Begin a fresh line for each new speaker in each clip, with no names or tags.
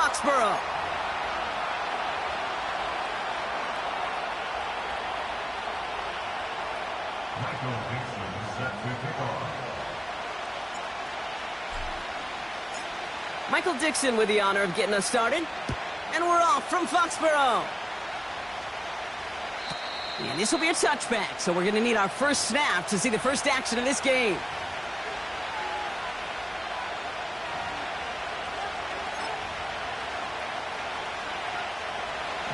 Foxborough. Michael Dixon with the honor of getting us started. And we're off from Foxborough. And this will be a touchback, so we're going to need our first snap to see the first action of this game.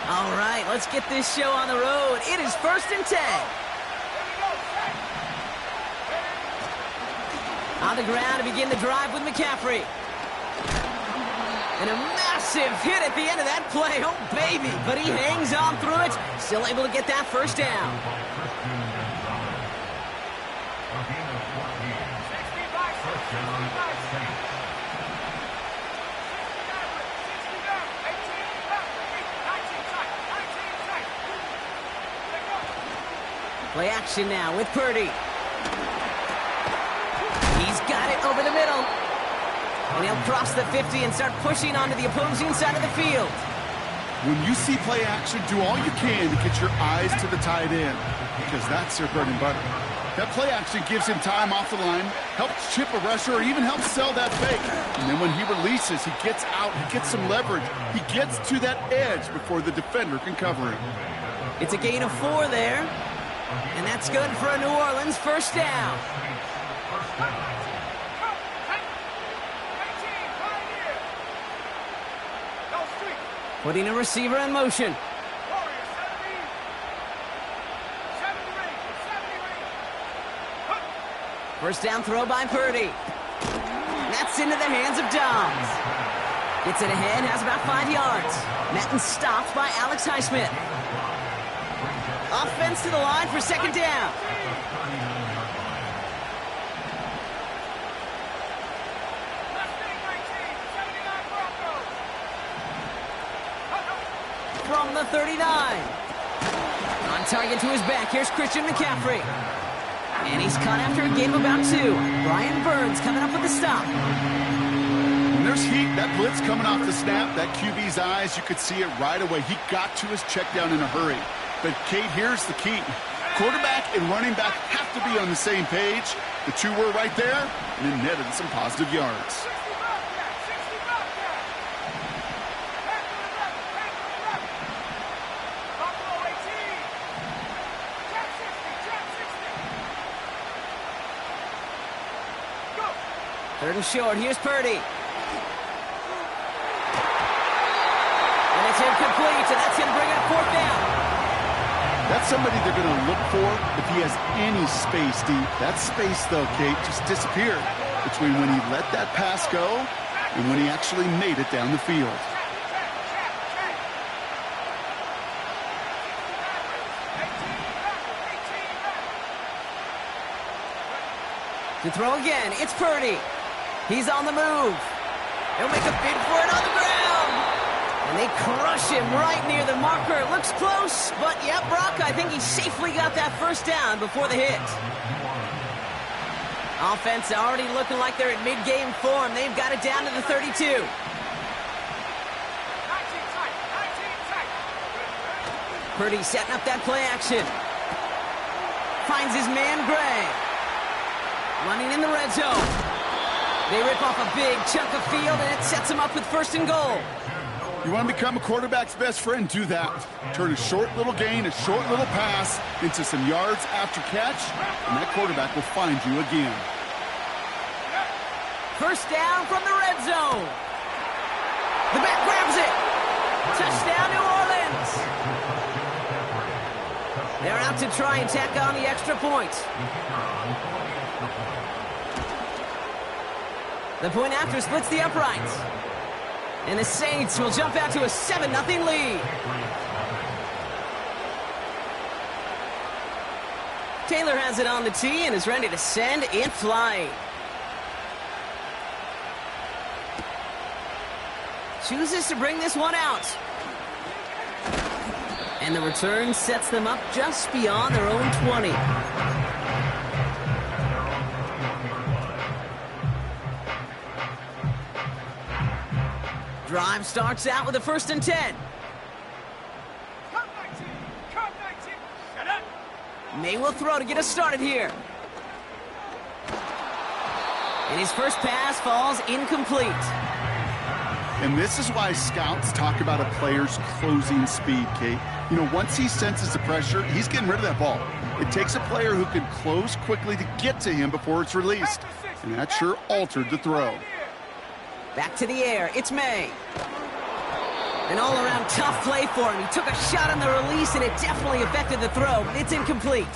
All right, let's get this show on the road. It is 1st and 10. On the ground to begin the drive with McCaffrey. And a massive hit at the end of that play. Oh, baby. But he hangs on through it. Still able to get that first down. Play action now with Purdy. He's got it over the middle. And he'll cross the 50 and start pushing onto the opposing side of the field.
When you see play action, do all you can to get your eyes to the tight end, because that's their bread and butter. That play action gives him time off the line, helps chip a rusher, or even helps sell that fake. And then when he releases, he gets out, he gets some leverage. He gets to that edge before the defender can cover him.
It's a gain of 4 there. And that's good for a New Orleans first down. Putting a receiver in motion. First down throw by Purdy. That's into the hands of Dobbs. Gets it ahead, has about 5 yards. Met and stopped by Alex Highsmith. Offense to the line for 2nd down. From the 39. On target to his back, here's Christian McCaffrey. And he's caught after a gain of about 2. Brian Burns coming up with the stop.
When there's heat, that blitz coming off the snap, that QB's eyes, you could see it right away. He got to his check down in a hurry. But, Kate, here's the key. Quarterback and running back have to be on the same page. The two were right there, and it netted some positive yards.
Third and short, here's Purdy. And it's incomplete, and that's going to bring up 4th down.
That's somebody they're going to look for if he has any space deep. That space, though, Kate, just disappeared between when he let that pass go and when he actually made it down the field.
To throw again, it's Purdy. He's on the move. He'll make a bid for it on the ground. And they crush him right near the marker. Looks close, but yeah, Brock, I think he safely got that first down before the hit. Offense already looking like they're at mid-game form. They've got it down to the 32. Purdy setting up that play action. Finds his man, Gray. Running in the red zone. They rip off a big chunk of field, and it sets them up with 1st and goal.
You want to become a quarterback's best friend? Do that. Turn a short little gain, a short little pass into some yards after catch, and that quarterback will find you again.
First down from the red zone. The back grabs it. Touchdown, New Orleans. They're out to try and tack on the extra point. The point after splits the uprights. And the Saints will jump out to a 7-0 lead. Taylor has it on the tee and is ready to send it flying. Chooses to bring this one out. And the return sets them up just beyond their own 20. Drive starts out with a 1st and 10. May will throw to get us started here. And his first pass falls incomplete.
And this is why scouts talk about a player's closing speed, Kate. You know, once he senses the pressure, he's getting rid of that ball. It takes a player who can close quickly to get to him before it's released. And that sure altered the throw.
Back to the air. It's May. An all-around tough play for him. He took a shot on the release, and it definitely affected the throw, but it's incomplete.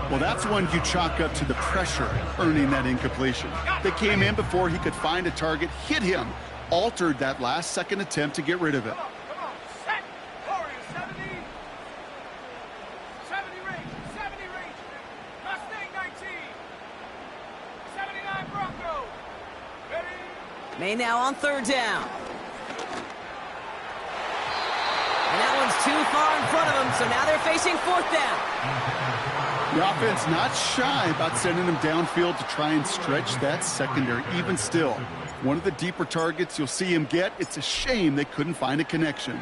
Well, that's one you chalk up to the pressure earning that incompletion. They came in before he could find a target, hit him, altered that last-second attempt to get rid of it.
Come on, set. Warriors, 70. 70 range, 70 range. Mustang 19. 79 Bronco. Ready?
May now on 3rd down. And that one's too far in front of them, so now they're facing 4th down.
The offense not shy about sending him downfield to try and stretch that secondary. Even still, one of the deeper targets you'll see him get. It's a shame they couldn't find a connection.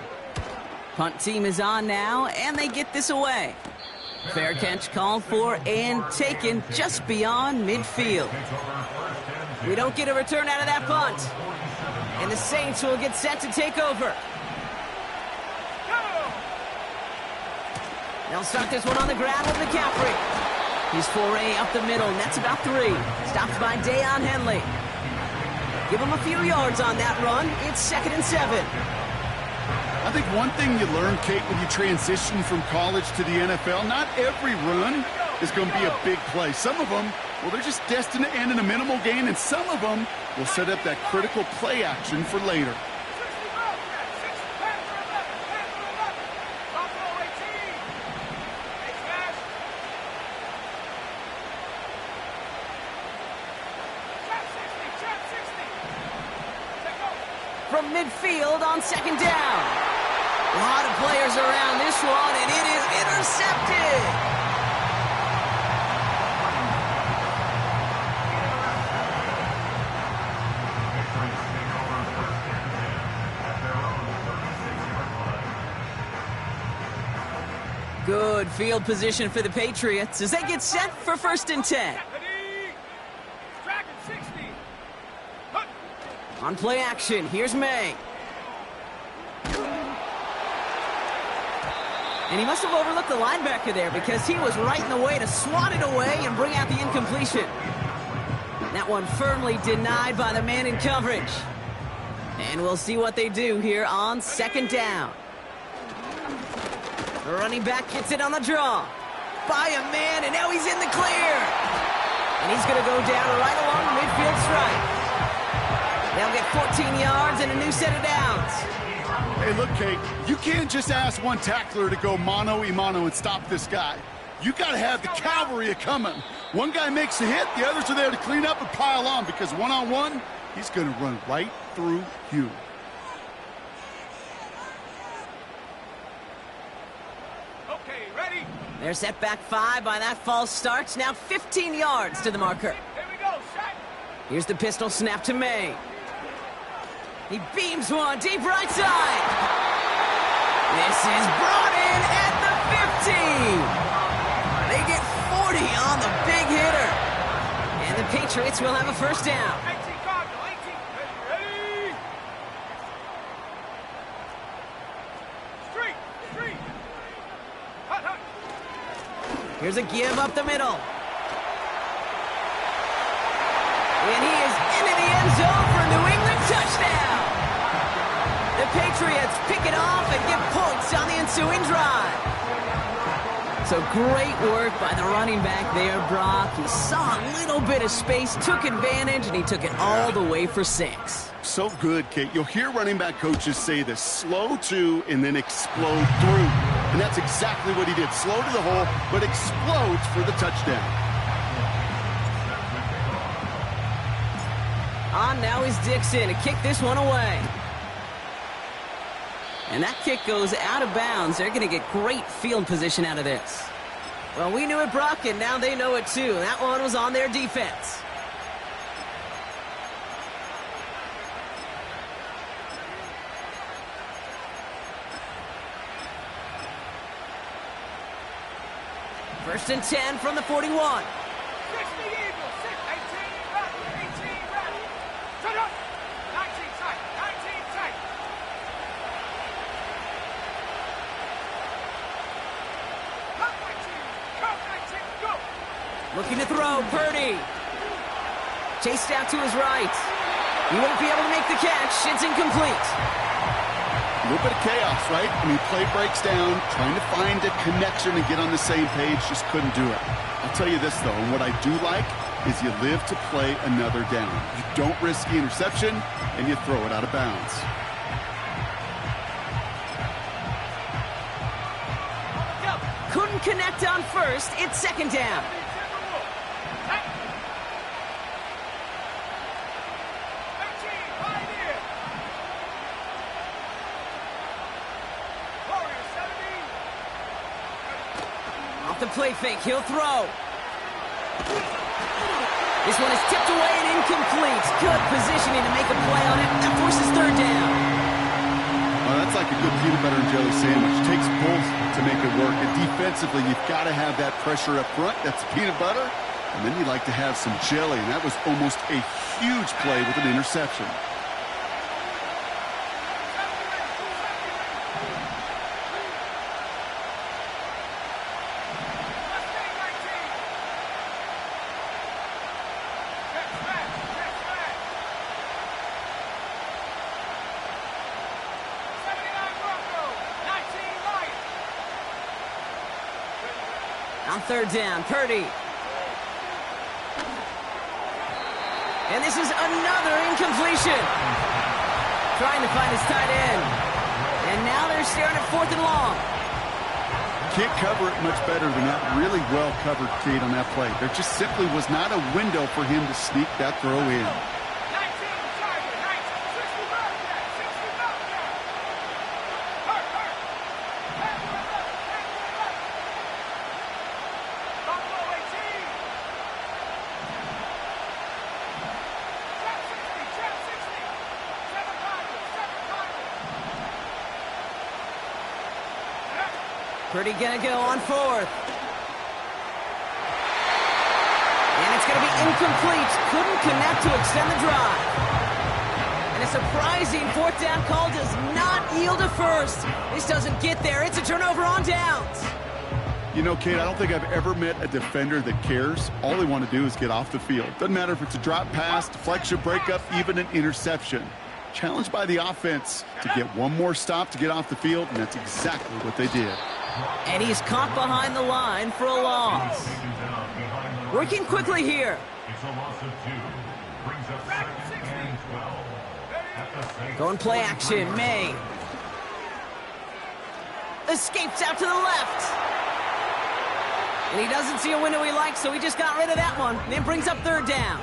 Punt team is on now, and they get this away. Fair catch called for and taken just beyond midfield. We don't get a return out of that punt. And the Saints will get set to take over. They'll start this one on the ground with McCaffrey. He's foray up the middle, and that's about 3. Stopped by Deion Henley. Give him a few yards on that run. It's 2nd and 7.
I think one thing you learn, Kate, when you transition from college to the NFL, not every run is going to be a big play. Some of them, well, they're just destined to end in a minimal gain, and some of them will set up that critical play action for later.
From midfield on 2nd down. A lot of players around this one, and it is intercepted. Good field position for the Patriots as they get set for 1st and 10. On play action, here's May. And he must have overlooked the linebacker there because he was right in the way to swat it away and bring out the incompletion. That one firmly denied by the man in coverage. And we'll see what they do here on 2nd down. The running back gets it on the draw. By a man, and now he's in the clear. And he's going to go down right along the midfield stripe. They'll get 14 yards and a new set of downs.
Hey, look, Kate, you can't just ask one tackler to go mano-a-mano and stop this guy. You got to have the cavalry coming. One guy makes a hit, the others are there to clean up and pile on because one-on-one, he's going to run right through you.
Okay, ready?
They're set back 5 by that false start. Now 15 yards to the marker.
Here we go, set.
Here's the pistol snap to May. He beams one deep right side. This is brought in at the 50. They get 40 on the big hitter. And the Patriots will have a 1st down.
18 Cardinal, 18. Ready? Street. Hut.
Here's a give up the middle. And he is into the end zone for a New England touchdown. The Patriots pick it off and get points on the ensuing drive. So great work by the running back there, Brock. He saw a little bit of space, took advantage, and he took it all the way for 6.
So good, Kate. You'll hear running back coaches say this, slow to and then explode through. And that's exactly what he did. Slow to the hole, but explodes for the touchdown.
On now is Dixon to kick this one away. And that kick goes out of bounds. They're going to get great field position out of this. Well, we knew it, Brock, and now they know it too. That one was on their defense. First and 10 from the 41.
60 Eagles, 18 Rattlers, 18 Rattlers. Shut up! 19 tight, 19 tight. Cut 19, go!
Looking to throw, Purdy. Chased out to his right. He won't be able to make the catch. It's incomplete.
A little bit of chaos, right? I mean, play breaks down, trying to find a connection and get on the same page, just couldn't do it. I'll tell you this, though, and what I do like is you live to play another down. You don't risk the interception, and you throw it out of bounds.
Couldn't connect on first. It's second down. Off the play fake, he'll throw. This one is tipped away and incomplete. Good positioning to make a play on it. That forces third down.
Well, that's like a good peanut butter and jelly sandwich. Takes both to make it work. And defensively, you've got to have that pressure up front. That's peanut butter. And then you like to have some jelly. And that was almost a huge play with an interception.
On third down, Purdy. And this is another incompletion. Trying to find his tight end. And now they're staring at fourth and long.
Can't cover it much better than that. Really well covered, Kate, on that play. There just simply was not a window for him to sneak that throw in.
Purdy gonna go on fourth. And it's gonna be incomplete. Couldn't connect to extend the drive. And a surprising fourth down call does not yield a first. This doesn't get there. It's a turnover on downs.
You know, Kate, I don't think I've ever met a defender that cares. All they want to do is get off the field. Doesn't matter if it's a drop pass, deflection, breakup, even an interception. Challenged by the offense to get one more stop to get off the field, and that's exactly what they did.
And he's caught behind the line for a loss. Working quickly here. Going play action, May. Escapes out to the left. And he doesn't see a window he likes, so he just got rid of that one. And then brings up third down.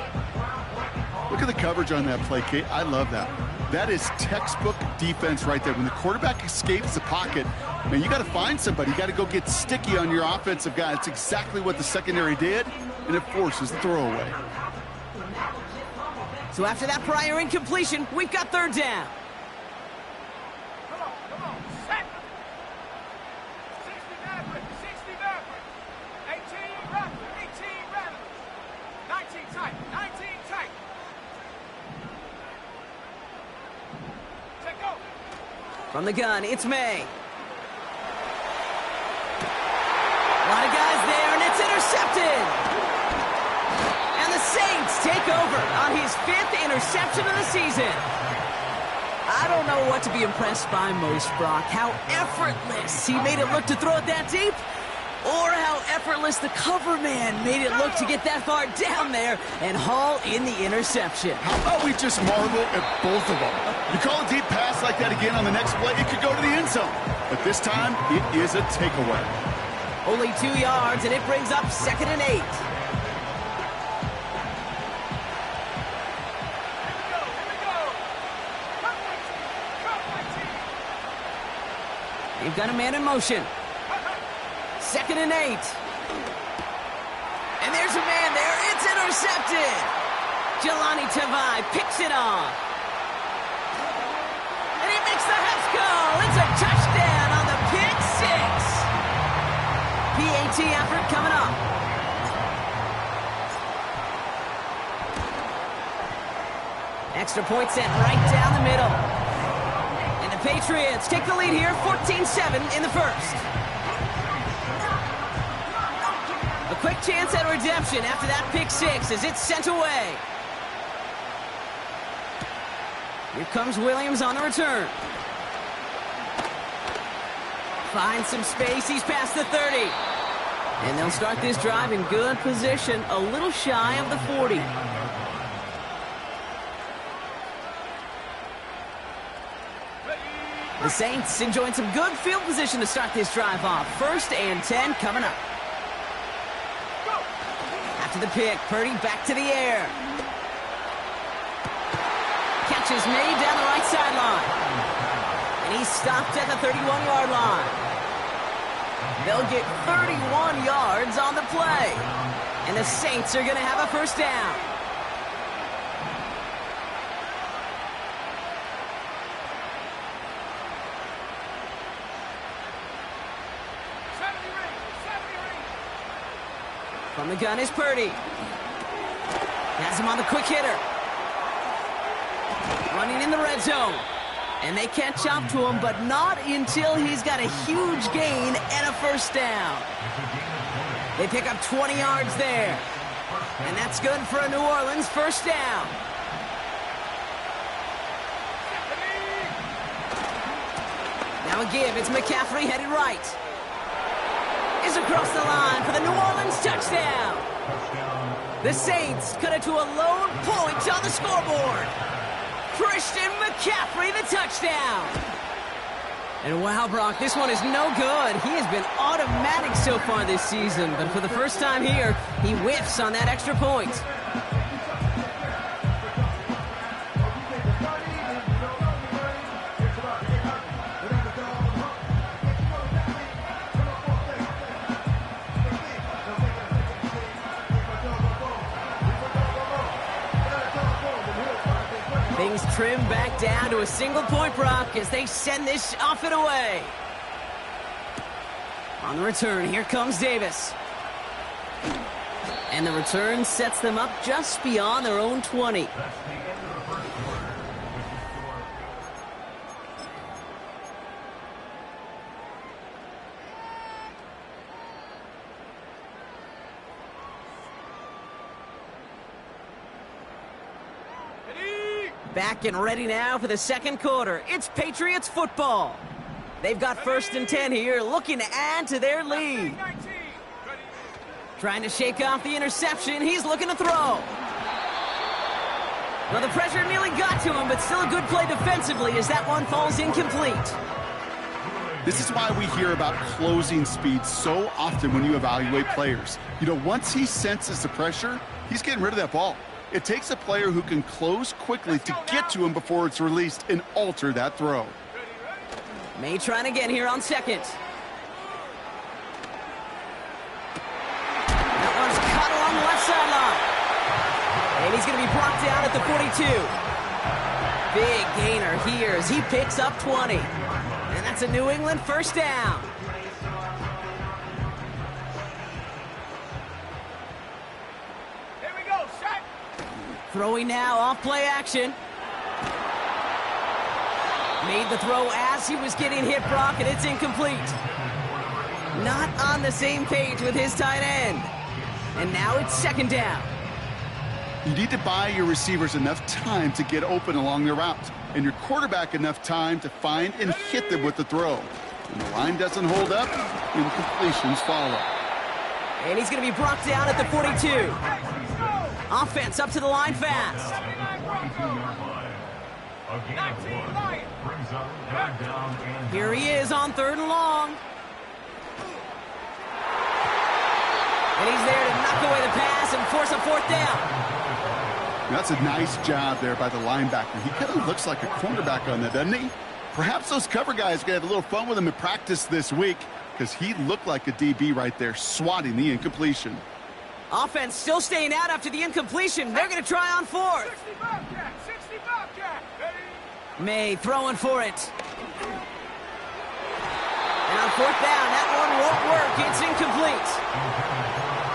Look at the coverage on that play, Kate. I love that. That is textbook defense right there. When the quarterback escapes the pocket, man, you got to find somebody. You got to go get sticky on your offensive guy. It's exactly what the secondary did, and it forces the throwaway.
So after that prior incompletion, we've got third down.
Come on, set! 60 Mavericks, 18 Rattlers, 18 Rattlers. 19 tight, 19 tight. Take go.
From the gun, it's May. A lot of guys there, and it's intercepted. And the Saints take over on his 5th interception of the season. I don't know what to be impressed by most, Brock. How effortless he made it look to throw it that deep, or how effortless the cover man made it look to get that far down there and haul in the interception.
How about we just marvel at both of them? You call a deep pass like that again on the next play, it could go to the end zone. But this time, it is a takeaway.
Only 2 yards, and it brings up 2nd and 8. They've got a man in motion. 2nd and 8. And there's a man there. It's intercepted. Jelani Tavai picks it off. And he makes the Husk goal. It's a touchdown on the pick six. PAT effort coming up. Extra point sent right down the middle. And the Patriots take the lead here, 14-7 in the first. A quick chance at redemption after that pick six as it's sent away. Here comes Williams on the return. Finds some space, he's past the 30. And they'll start this drive in good position, a little shy of the 40. The Saints enjoying some good field position to start this drive off. 1st and 10 coming up. After the pick, Purdy back to the air. Catch is made down the right sideline. And he's stopped at the 31-yard line. They'll get 31 yards on the play. And the Saints are going to have a first down. From the gun is Purdy. Has him on the quick hitter. Running in the red zone. And they catch up to him, but not until he's got a huge gain and a first down. They pick up 20 yards there. And that's good for a New Orleans first down. Now a give. It's McCaffrey headed right. Is across the line for the New Orleans touchdown. The Saints cut it to a lone point on the scoreboard. Christian McCaffrey, the touchdown. And wow, Brock, this one is no good. He has been automatic so far this season, but for the first time here, he whiffs on that extra point. Things trim back down to a single point, Brock, as they send this off and away. On the return, here comes Davis. And the return sets them up just beyond their own 20. Back and ready now for the second quarter. It's Patriots football. They've got 1st and 10 here, looking to add to their lead. Trying to shake off the interception. He's looking to throw. Well, the pressure nearly got to him, but still a good play defensively as that one falls incomplete.
This is why we hear about closing speed so often when you evaluate players. You know, once he senses the pressure, he's getting rid of that ball. It takes a player who can close quickly to get to him before it's released and alter that throw.
May trying again here on 2nd. That one's caught along the left sideline. And he's going to be brought down at the 42. Big gainer here as he picks up 20. And that's a New England first down. Throwing now off play action. Made the throw as he was getting hit, Brock, and it's incomplete. Not on the same page with his tight end. And now it's 2nd down.
You need to buy your receivers enough time to get open along their route, and your quarterback enough time to find and hit them with the throw. When the line doesn't hold up, incompletions follow.
And he's going to be brought down at the 42. Offense up to the line fast. Here he is on 3rd and long. And he's there to knock away the pass and force a 4th down.
That's a nice job there by the linebacker. He kind of looks like a cornerback on that, doesn't he? Perhaps those cover guys are going to have a little fun with him in practice this week because he looked like a DB right there swatting the incompletion.
Offense still staying out after the incompletion. They're going to try on 4th.
60 Bobcat, 60 Bobcat.
May throwing for it. And on fourth down. That one won't work. It's incomplete.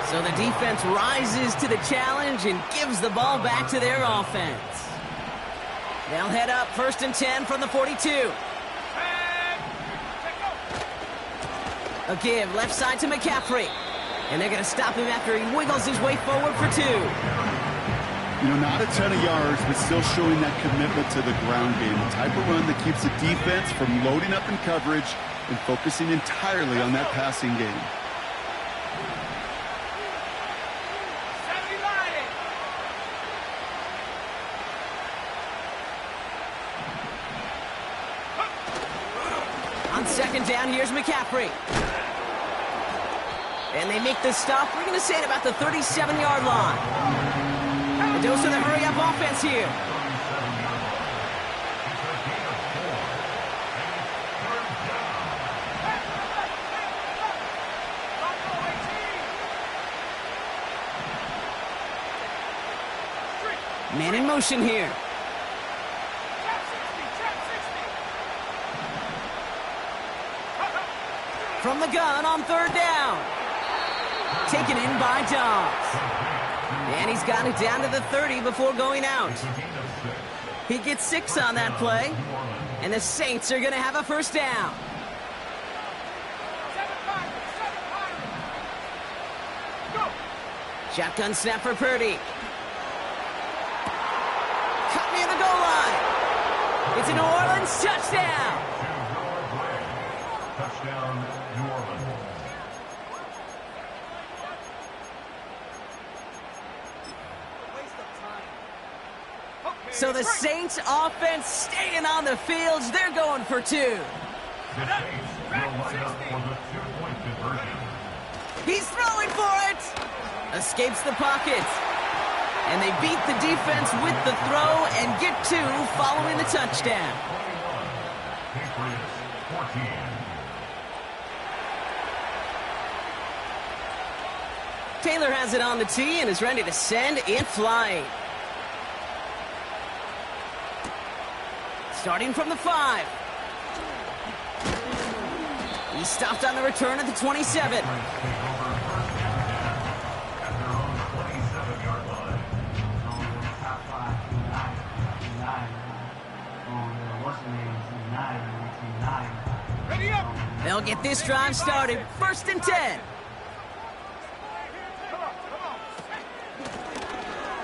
So the defense rises to the challenge and gives the ball back to their offense. They'll head up 1st and 10 from the 42. A give left side to McCaffrey. And they're going to stop him after he wiggles his way forward for 2.
You know, not a ton of yards, but still showing that commitment to the ground game. The type of run that keeps the defense from loading up in coverage and focusing entirely on that passing game.
On 2nd down, here's McCaffrey. And they make the stop, we're going to say at about the 37-yard line. A dose of the hurry-up offense here. Man in motion here. From the gun on 3rd down. Taken in by Dobbs. And he's got it down to the 30 before going out. He gets 6 on that play. And the Saints are going to have a 1st down. Shotgun snap for Purdy. Cut near the goal line. It's a New Orleans touchdown.
Touchdown, New Orleans.
So the Saints offense staying on the fields. They're going for 2.
The Saints will line up for the 2-point conversion.
He's throwing for it. Escapes the pocket. And they beat the defense with the throw and get 2 following the touchdown.
21, Patriots 14.
Taylor has it on the tee and is ready to send it flying. Starting from the 5. He's stopped on the return at the 27.
Ready up!
They'll get this drive started. 1st and 10.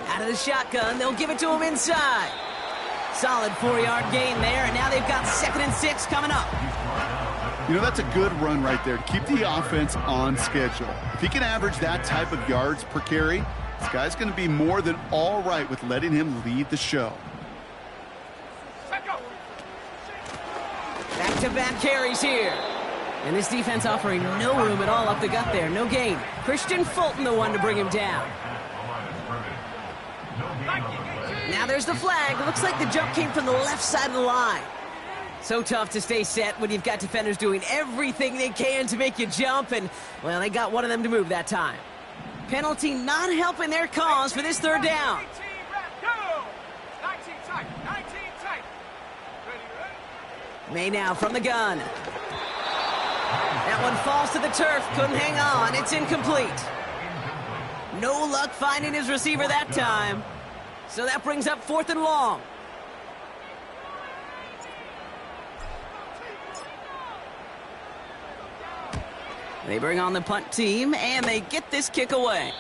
Out of the shotgun, they'll give it to him inside. Solid 4-yard gain there, and now they've got 2nd and 6 coming up.
You know, that's a good run right there to keep the offense on schedule. If he can average that type of yards per carry, this guy's going to be more than all right with letting him lead the show.
Back-to-back carries here. And this defense offering no room at all up the gut there. No gain. Christian Fulton the one to bring him down. Now there's the flag. Looks like the jump came from the left side of the line. So tough to stay set when you've got defenders doing everything they can to make you jump, and, well, they got one of them to move that time. Penalty not helping their cause for this 3rd down.
19 tight. 19 tight. Ready.
May now from the gun. That one falls to the turf. Couldn't hang on. It's incomplete. No luck finding his receiver that time. So that brings up 4th and long. They bring on the punt team, and they get this kick away.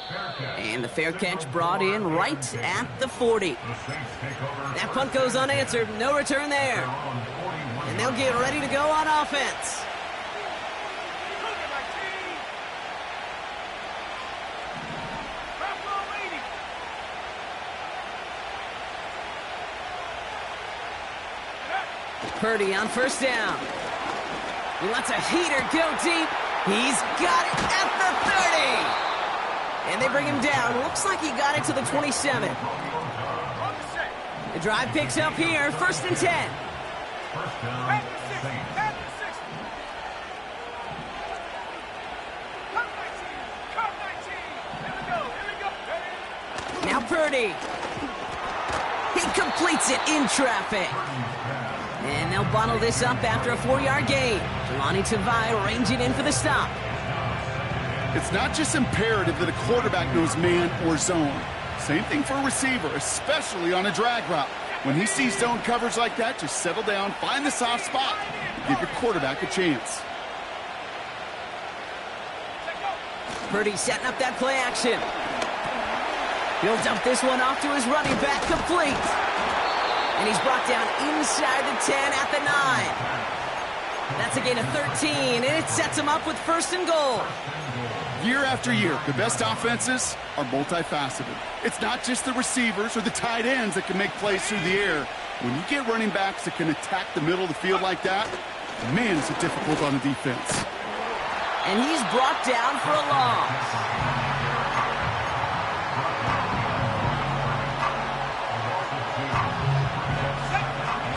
And the fair catch brought in right at the 40. That punt goes unanswered. No return there. And they'll get ready to go on offense. Purdy on 1st down. He lets a heater go deep. He's got it at the 30. And they bring him down. Looks like he got it to the 27. The drive picks up here. 1st and 10. Now Purdy. He completes it in traffic. And they'll bottle this up after a 4-yard gain. Jelani Tavai ranging in for the stop.
It's not just imperative that a quarterback knows man or zone. Same thing for a receiver, especially on a drag route. When he sees zone coverage like that, just settle down, find the soft spot, and give your quarterback a chance.
Purdy setting up that play action. He'll dump this one off to his running back, complete. And he's brought down inside the 10 at the 9. That's a gain of 13, and it sets him up with 1st and goal.
Year after year, the best offenses are multifaceted. It's not just the receivers or the tight ends that can make plays through the air. When you get running backs that can attack the middle of the field like that, man, is it difficult on the defense.
And he's brought down for a loss.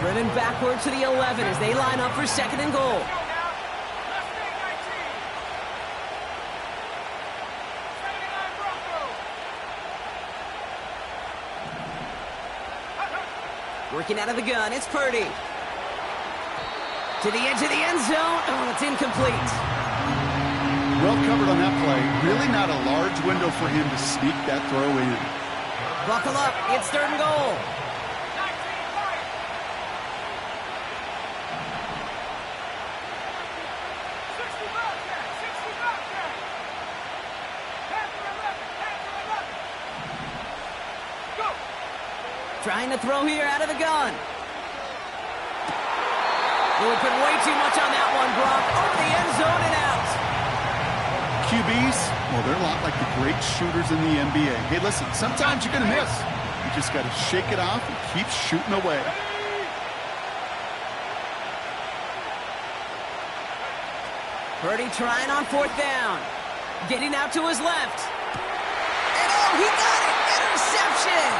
Driven backward to the 11 as they line up for 2nd and goal. Working out of the gun, it's Purdy. To the edge of the end zone. Oh, it's incomplete.
Well covered on that play. Really not a large window for him to sneak that throw in.
Buckle up, it's 3rd and goal. Trying to throw here out of the gun. Oh, we put way too much on that one, Gronk. Over the end zone and out.
QBs, well, they're a lot like the great shooters in the NBA. Hey, listen, sometimes you're going to miss. You just got to shake it off and keep shooting away.
Purdy trying on 4th down. Getting out to his left. And oh, he got it! Interception!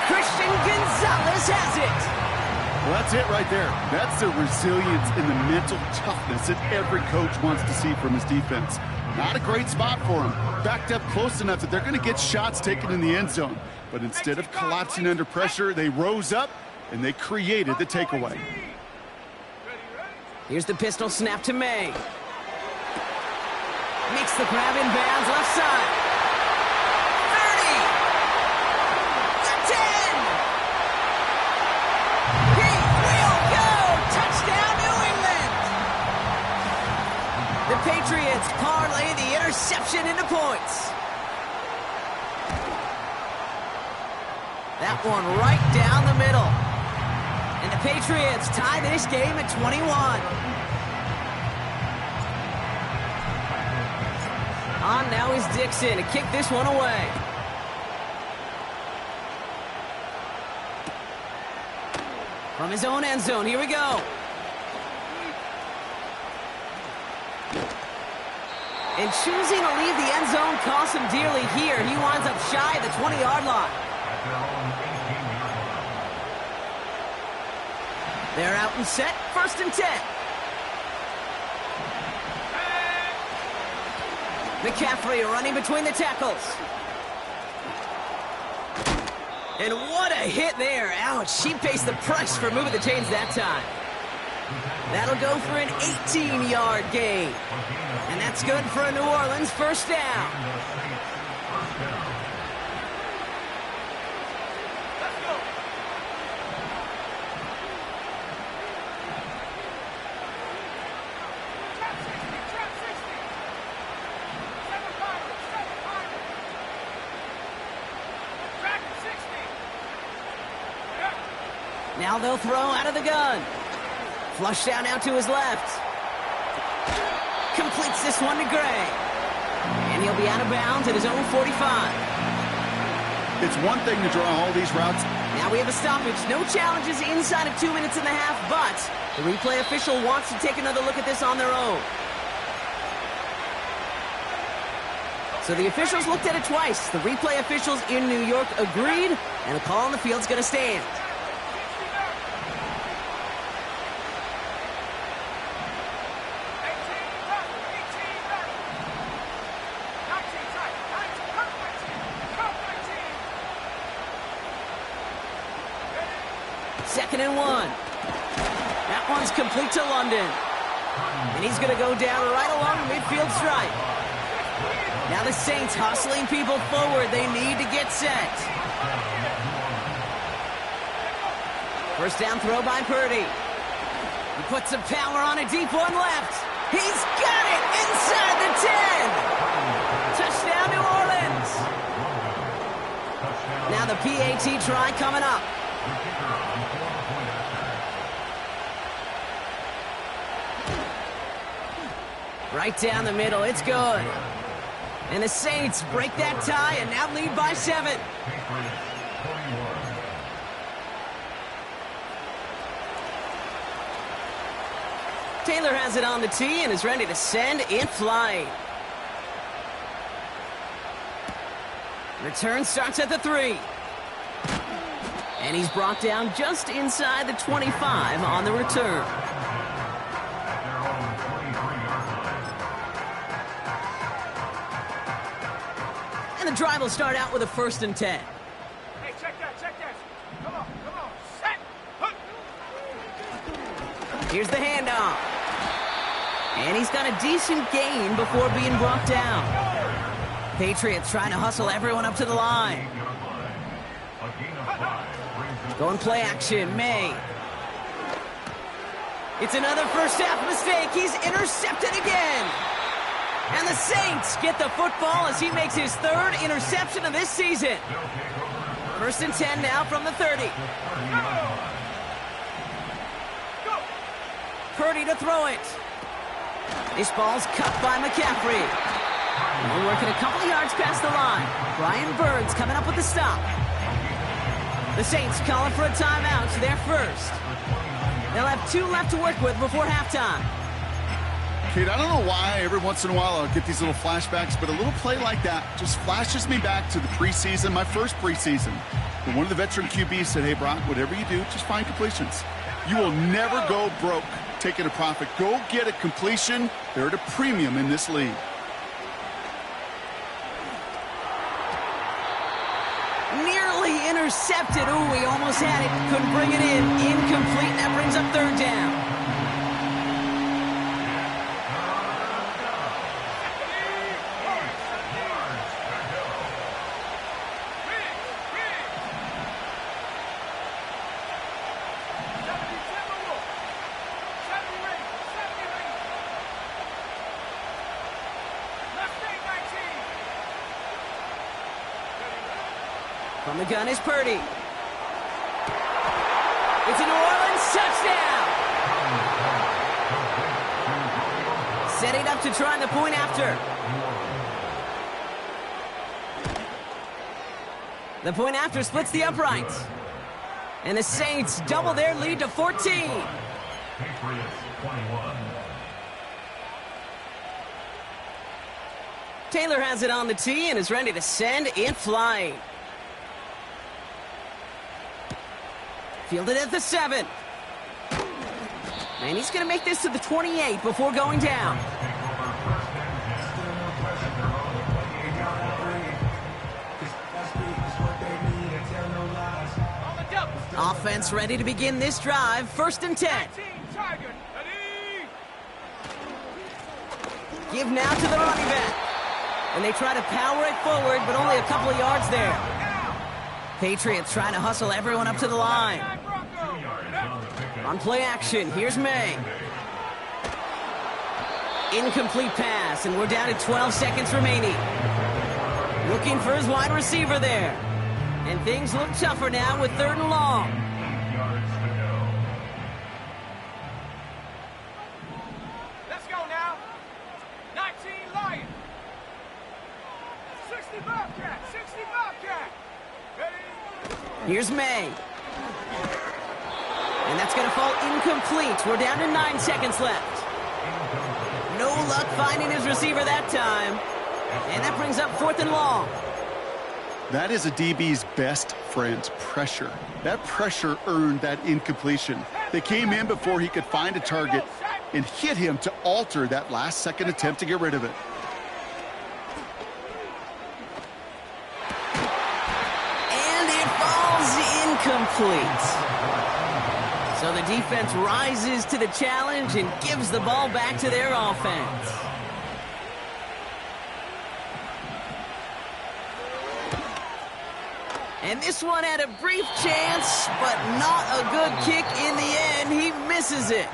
Christian Gonzalez has it.
Well, that's it right there. That's the resilience and the mental toughness that every coach wants to see from his defense. Not a great spot for him. Backed up close enough that they're going to get shots taken in the end zone. But instead of collapsing under pressure, they rose up and they created the takeaway.
Here's the pistol snap to May. Makes the grab in bounds left side. 30. The 10. He will go. Touchdown, New England. The Patriots parlay the interception into points. That one right down the middle. And the Patriots tie this game at 21. On now is Dixon to kick this one away. From his own end zone, here we go. And choosing to leave the end zone costs him dearly here. He winds up shy of the 20-yard line. They're out and set, 1st and 10. McCaffrey running between the tackles. And what a hit there. Ouch, she pays the price for moving the chains that time. That'll go for an 18-yard gain. And that's good for a New Orleans 1st down. Now they'll throw out of the gun. Flush down out to his left. Completes this one to Gray. And he'll be out of bounds at his own 45.
It's one thing to draw all these routes.
Now we have a stoppage. No challenges inside of 2 minutes and a half, but the replay official wants to take another look at this on their own. So the officials looked at it twice. The replay officials in New York agreed, and the call on the field's going to stand. Second and 1. one's complete to London. And he's going to go down right along the midfield stripe. Now the Saints hustling people forward. They need to get set. First down throw by Purdy. He puts some power on a deep one left. He's got it inside the 10. Touchdown, New Orleans. Now the PAT try coming up. Right down the middle. It's good. And the Saints break that tie and now lead by 7. Taylor has it on the tee and is ready to send in flight. Return starts at the 3. And he's brought down just inside the 25 on the return. And the drive will start out with a 1st and 10.
Hey, check that, check that. Come on, set.
Here's the handoff. And he's got a decent gain before being brought down. Patriots trying to hustle everyone up to the line. Going play action, May. It's another first half mistake. He's intercepted again. And the Saints get the football as he makes his 3rd interception of this season. 1st and 10 now from the 30. Purdy to throw it. This ball's cut by McCaffrey. We're working a couple of yards past the line. Brian Burns coming up with the stop. The Saints calling for a timeout, so they're first. They'll have 2 left to work with before halftime.
Kate, I don't know why every once in a while I'll get these little flashbacks, but a little play like that just flashes me back to the preseason, my first preseason. And one of the veteran QBs said, hey, Brock, whatever you do, just find completions. You will never go broke taking a profit. Go get a completion. They're at a premium in this league.
Nearly intercepted. Ooh, he almost had it. Couldn't bring it in. Incomplete. That brings up 3rd down. From the gun is Purdy. It's a New Orleans touchdown. Setting up to try the point after. The point after splits the uprights. And the Saints double their lead to 14.
Patriots 21.
Taylor has it on the tee and is ready to send in flight. Fielded at the 7. And he's going to make this to the 28 before going down. Offense ready to begin this drive. 1st and 10. Give now to the running back. And they try to power it forward, but only a couple of yards there. Patriots trying to hustle everyone up to the line. On play action, here's May. Incomplete pass, and we're down to 12 seconds remaining. Looking for his wide receiver there. And things look tougher now with 3rd and long.
Let's go now. 19 Lion. 60 Bobcat. 60 Bobcat. Ready?
Here's May. And that's going to fall incomplete. We're down to 9 seconds left. No luck finding his receiver that time. And that brings up 4th and long.
That is a DB's best friend, pressure. That pressure earned that incompletion. They came in before he could find a target and hit him to alter that last-second attempt to get rid of it.
And it falls incomplete. So the defense rises to the challenge and gives the ball back to their offense. And this one had a brief chance, but not a good kick in the end. He misses it.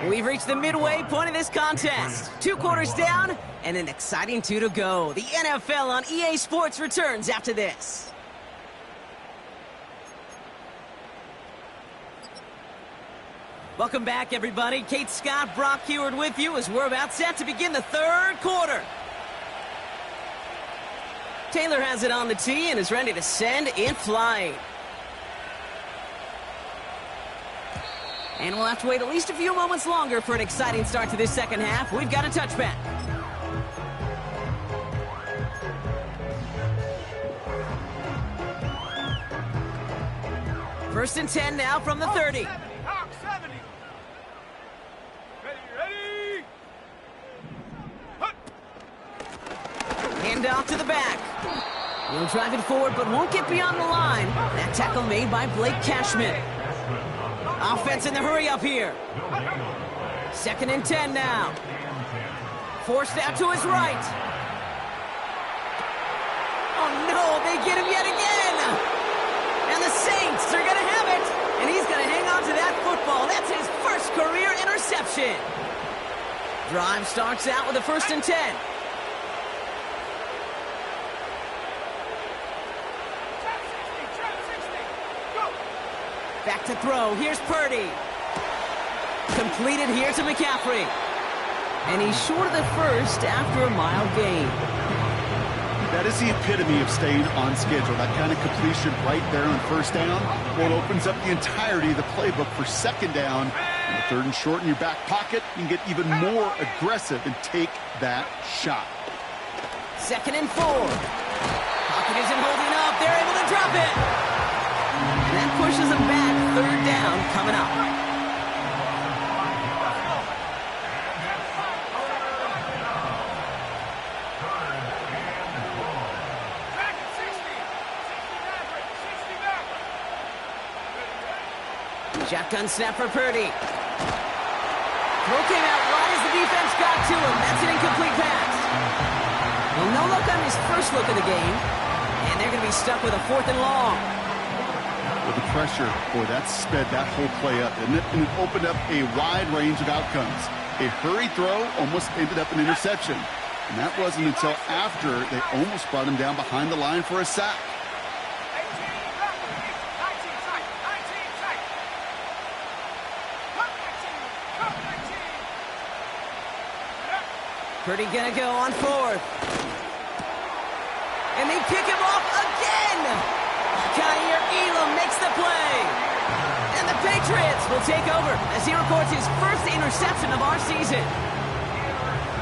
We've reached the midway point of this contest. 2 quarters down and an exciting 2 to go. The NFL on EA Sports returns after this. Welcome back, everybody. Kate Scott, Brock Heward with you as we're about set to begin the 3rd quarter. Taylor has it on the tee and is ready to send it flying. And we'll have to wait at least a few moments longer for an exciting start to this second half. We've got a touchback. First and 10 now from the 30.
Hawk 70. Ready.
Hand off to the back. He'll drive it forward, but won't get beyond the line. That tackle made by Blake Cashman. Offense in the hurry up here. 2nd and 10 now. Forced out to his right. Oh no, they get him yet again. And the Saints are going to have it. And he's going to hang on to that football. That's his first career interception. Drive starts out with a 1st and 10. Back to throw. Here's Purdy. Completed here to McCaffrey. And he's short of the first after a mile gain.
That is the epitome of staying on schedule. That kind of completion right there on 1st down. Well, it opens up the entirety of the playbook for 2nd down. And the 3rd and short in your back pocket, you can get even more aggressive and take that shot.
2nd and 4. Pocket isn't holding up. They're able to drop it. And that pushes them back. 3rd down coming up. Shotgun snap for Purdy. Throw came out right as the defense got to him. That's an incomplete pass. Well, no look on his first look of the game. And they're going to be stuck with a 4th and long.
With the pressure, boy, that sped that whole play up, didn't it? And it opened up a wide range of outcomes. A hurried throw almost ended up an interception. And that wasn't until after they almost brought him down behind the line for a sack.
Purdy gonna go on 4th. And they pick him off again. Kaiir Elam makes the play. And the Patriots will take over as he records his first interception of our season.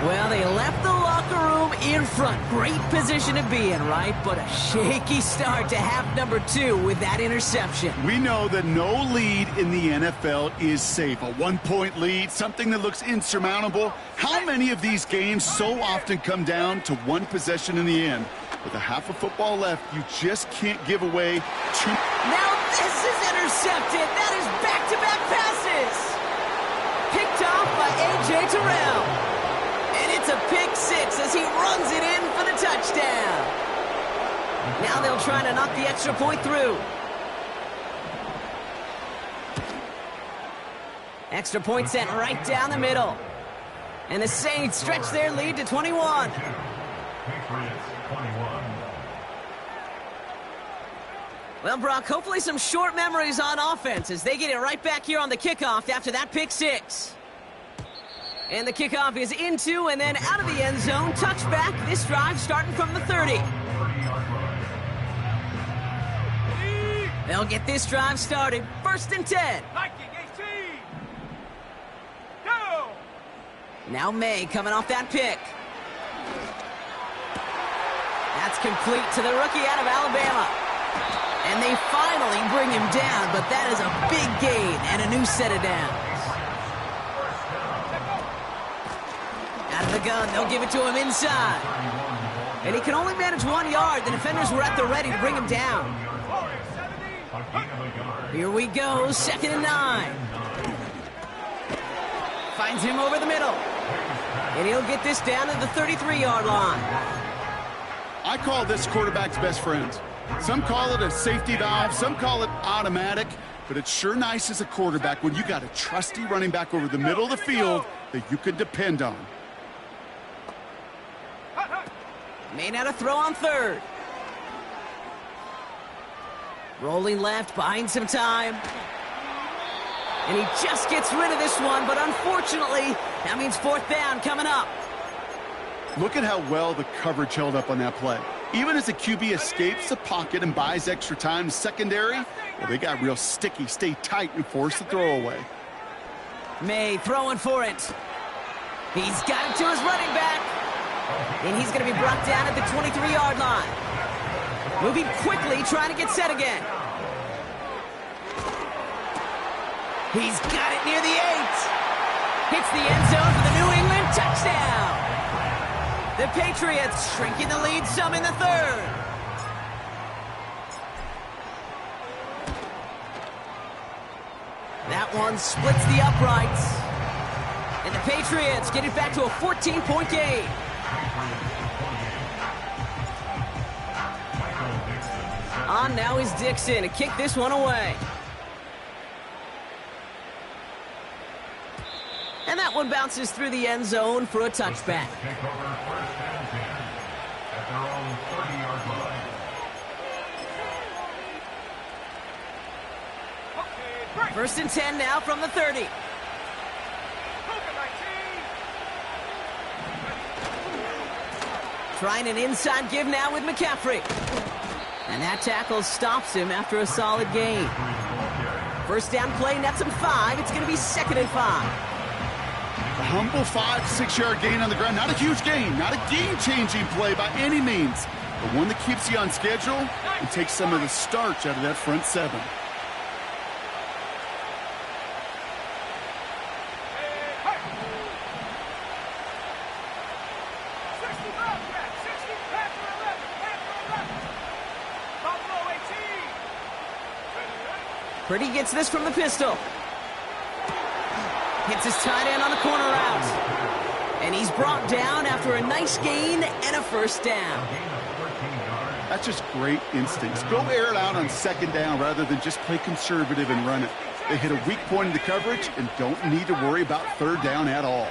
Well, they left the locker room in front. Great position to be in, right? But a shaky start to half number 2 with that interception.
We know that no lead in the NFL is safe. A 1-point lead, something that looks insurmountable. How many of these games so often come down to one possession in the end? With a half of football left, you just can't give away two.
Now this is intercepted. That is back-to-back passes. Picked off by A.J. Terrell. And it's a pick 6 as he runs it in for the touchdown. Now they'll try to knock the extra point through. Extra point sent right down the middle. And the Saints stretch their lead to 21. Well, Brock, hopefully some short memories on offense as they get it right back here on the kickoff after that pick 6. And the kickoff is into and then out of the end zone. Touchback. This drive starting from the 30. They'll get this drive started. 1st and 10.
Go!
Now May coming off that pick. That's complete to the rookie out of Alabama. And they finally bring him down, but that is a big gain and a new set of downs. Out of the gun, they'll give it to him inside. And he can only manage 1 yard. The defenders were at the ready to bring him down.
A gain of a yard.
Here we go, 2nd and 9. Finds him over the middle. And he'll get this down to the 33-yard line.
I call this quarterback's best friend. Some call it a safety valve, some call it automatic, but it's sure nice as a quarterback when you got a trusty running back over the middle of the field that you can depend on.
Made out a throw on 3rd. Rolling left, buying some time. And he just gets rid of this one, but unfortunately, that means 4th down coming up.
Look at how well the coverage held up on that play. Even as the QB escapes the pocket and buys extra time in secondary, well, they got real sticky, stay tight, and force the throwaway.
May throwing for it. He's got it to his running back. And he's going to be brought down at the 23-yard line. Moving quickly, trying to get set again. He's got it near the 8. Hits the end zone for the New England touchdown. The Patriots shrinking the lead some in the 3rd. That one splits the uprights. And the Patriots get it back to a 14-point game. On now is Dixon to kick this one away. And that one bounces through the end zone for a touchback.
Take over 1st and 10 at their own 30-yard line.
1st and 10 now from the 30. Trying an inside give now with McCaffrey. And that tackle stops him after a solid gain. 1st down play, nets him 5. It's going to be 2nd and 5.
A humble 5-6-yard gain on the ground. Not a huge gain, not a game-changing play by any means, but one that keeps you on schedule and takes some of the starch out of that front 7.
Purdy gets this from the pistol. Hits his tight end on the corner route. And he's brought down after a nice gain and a 1st down.
That's just great instincts. Go air it out on 2nd down rather than just play conservative and run it. They hit a weak point in the coverage and don't need to worry about 3rd down at all.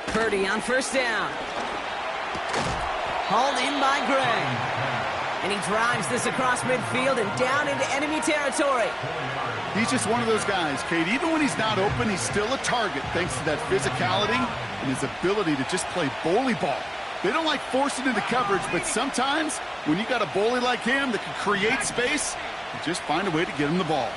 Purdy on 1st down. Hauled in by Gray. And he drives this across midfield and down into enemy territory.
He's just one of those guys, Kate. Even when he's not open, he's still a target thanks to that physicality and his ability to just play bully ball. They don't like forcing into coverage, but sometimes when you got a bully like him that can create space, you just find a way to get him the ball.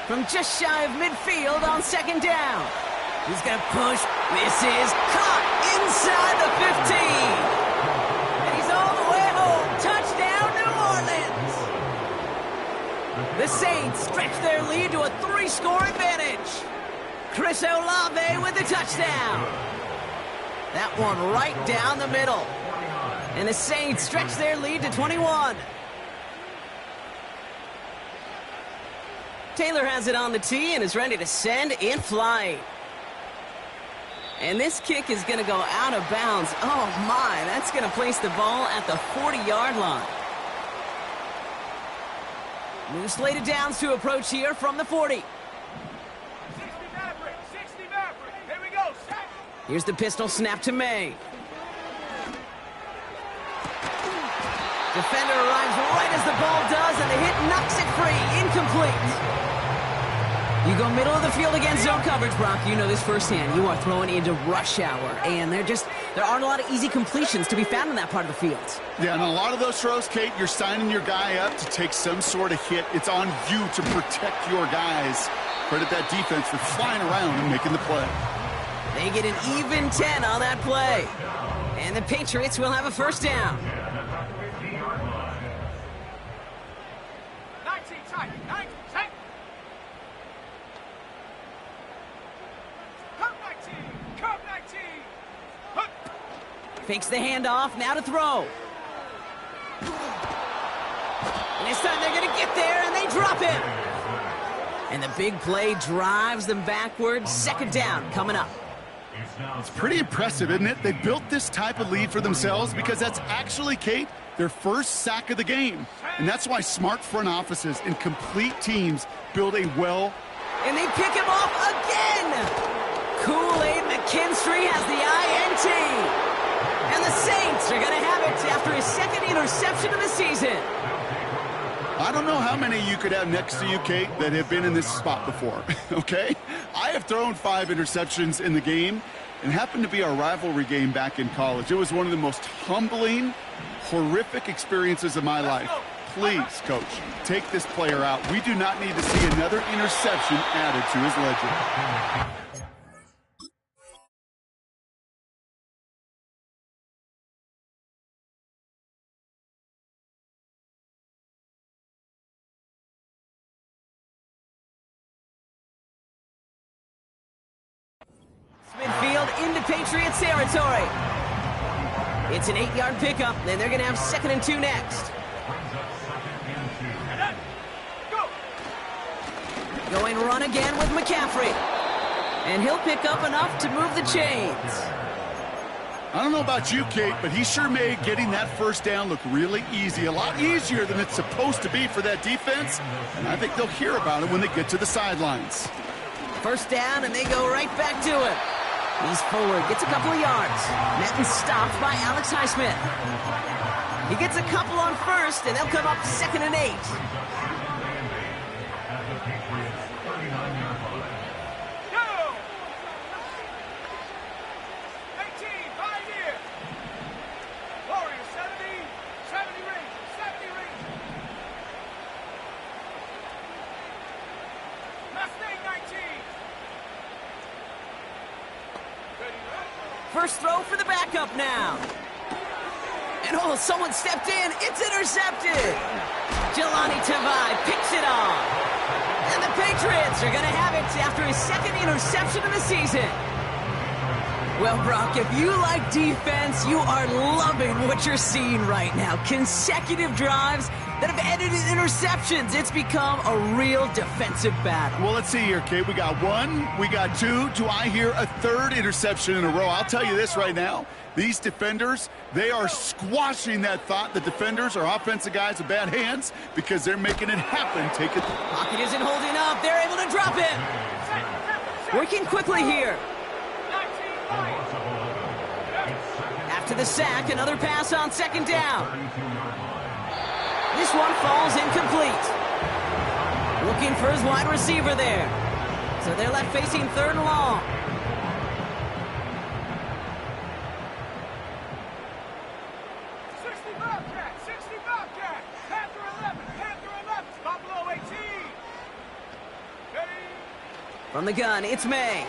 From just shy of midfield on 2nd down. He's going to push. This is caught inside the 15. And he's all the way home. Touchdown, New Orleans. The Saints stretch their lead to a 3-score advantage. Chris Olave with the touchdown. That one right down the middle. And the Saints stretch their lead to 21. Taylor has it on the tee and is ready to send in flight. And this kick is going to go out of bounds. Oh, my. That's going to place the ball at the 40-yard line. New slated downs to approach here from the 40.
60 Maverick. Here we go. Set.
Here's the pistol snap to May. Defender arrives right as the ball does, and the hit knocks it free. Incomplete. You go middle of the field against zone coverage, Brock. You know this firsthand. You are throwing into rush hour, and there aren't a lot of easy completions to be found in that part of the field.
Yeah, and a lot of those throws, Kate, you're signing your guy up to take some sort of hit. It's on you to protect your guys. Credit that defense for flying around and making the play.
They get an even 10 on that play. And the Patriots will have a 1st down.
19 tight. 19 tight. Come 19. Come 19.
Fakes the handoff, now to throw. This time they're going to get there, and they drop him. And the big play drives them backwards. Second down coming up.
It's pretty impressive, isn't it? They built this type of lead for themselves because that's actually, Kate, their first sack of the game. And that's why smart front offices and complete teams build a well.
And they pick him off again. Kool-Aid McKinstry has the INT. And the Saints are going to have it after his second interception of the season.
I don't know how many you could have next to you, Kate, that have been in this spot before, okay? I have thrown 5 interceptions in the game, and it happened to be our rivalry game back in college. It was one of the most humbling, horrific experiences of my life. Please, Coach, take this player out. We do not need to see another interception added to his ledger.
Midfield into Patriots territory. It's an 8-yard pickup, and they're going to have 2nd and 2 next. Going run again with McCaffrey. And he'll pick up enough to move the chains.
I don't know about you, Kate, but he sure made getting that first down look really easy. A lot easier than it's supposed to be for that defense. And I think they'll hear about it when they get to the sidelines.
First down, and they go right back to it. He's forward, gets a couple of yards. Met and stopped by Alex Highsmith. He gets a couple on first, and they'll come up 2nd and 8. First throw for the backup now. And oh, someone stepped in. It's intercepted. Jelani Tavai picks it off. And the Patriots are going to have it after his 2nd interception of the season. Well, Brock, if you like defense, you are loving what you're seeing right now. Consecutive drives that have ended in interceptions. It's become a real defensive battle.
Well, let's see here, Kate. We got 1, we got 2. Do I hear a 3rd interception in a row? I'll tell you this right now. These defenders, they are squashing that thought. The defenders are offensive guys with bad hands because they're making it happen. Take it.
Pocket isn't holding up. They're able to drop him. Working quickly here. After the sack, another pass on 2nd down. This one falls incomplete. Looking for his wide receiver there. So they're left facing 3rd and long. From the gun, it's May.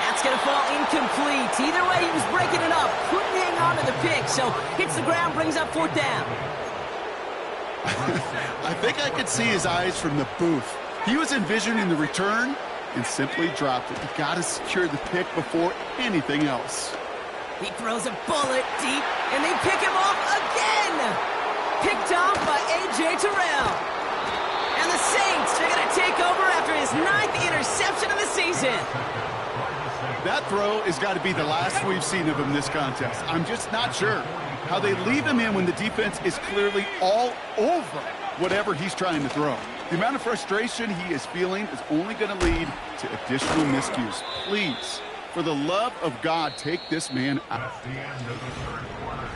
That's going to fall incomplete. Either way, he was breaking it up. Couldn't hang on to the pick, so hits the ground, brings up 4th down.
I think I could see his eyes from the booth. He was envisioning the return and simply dropped it. You got to secure the pick before anything else.
He throws a bullet deep, and they pick him off again. Picked off by A.J. Terrell. And the Saints are going to take over after his 9th interception of the season.
That throw has got to be the last we've seen of him this contest. I'm just not sure how they leave him in when the defense is clearly all over whatever he's trying to throw. The amount of frustration he is feeling is only going to lead to additional miscues. Please, for the love of God, take this man out.
That's the end of the 3rd quarter.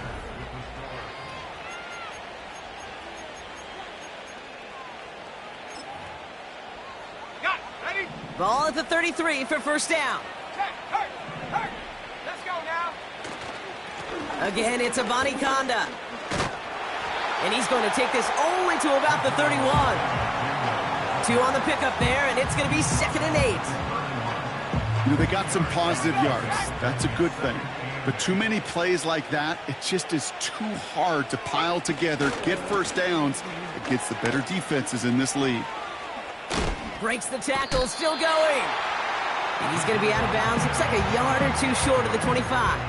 Ball at the 33 for 1st down.
Let's go now.
Again, it's Avani Conda. And he's going to take this only to about the 31. 2 on the pickup there, and it's going to be 2nd and 8.
You know, they got some positive yards. That's a good thing. But too many plays like that, it just is too hard to pile together, get first downs against the better defenses in this league.
Breaks the tackle, still going. And he's going to be out of bounds. Looks like a yard or 2 short of the 25.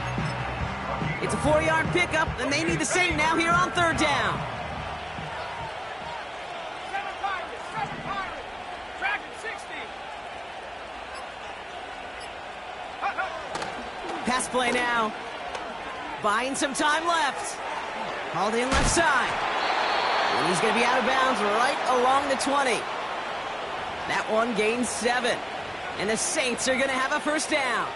It's a 4-yard pickup, and they need the same now here on 3rd down.
7 Pirates. Dragon 60.
Pass play now. Buying some time left. Hauled in left side. And he's going to be out of bounds right along the 20. That one gains 7. And the Saints are going to have a 1st down.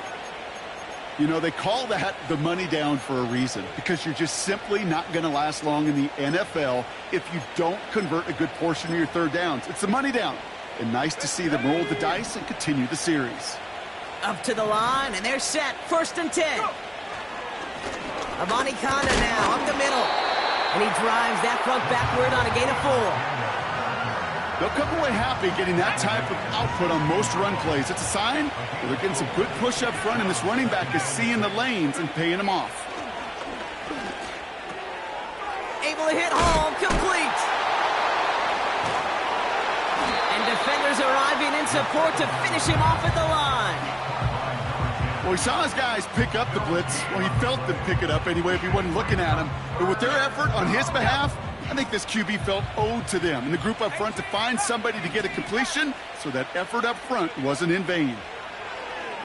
You know, they call that the money down for a reason, because you're just simply not going to last long in the NFL if you don't convert a good portion of your 3rd downs. It's the money down. And nice to see them roll the dice and continue the series.
Up to the line, and they're set. 1st and 10. Avani Conda now, up the middle. And he drives that front backward on a gain of 4.
They'll come away happy getting that type of output on most run plays. It's a sign that they're getting some good push up front, and this running back is seeing the lanes and paying them off.
Able to hit home, complete. And defenders arriving in support to finish him off at the line.
Well, he saw his guys pick up the blitz. Well, he felt them pick it up anyway if he wasn't looking at him. But with their effort on his behalf, I think this QB felt owed to them and the group up front to find somebody to get a completion, so that effort up front wasn't in vain.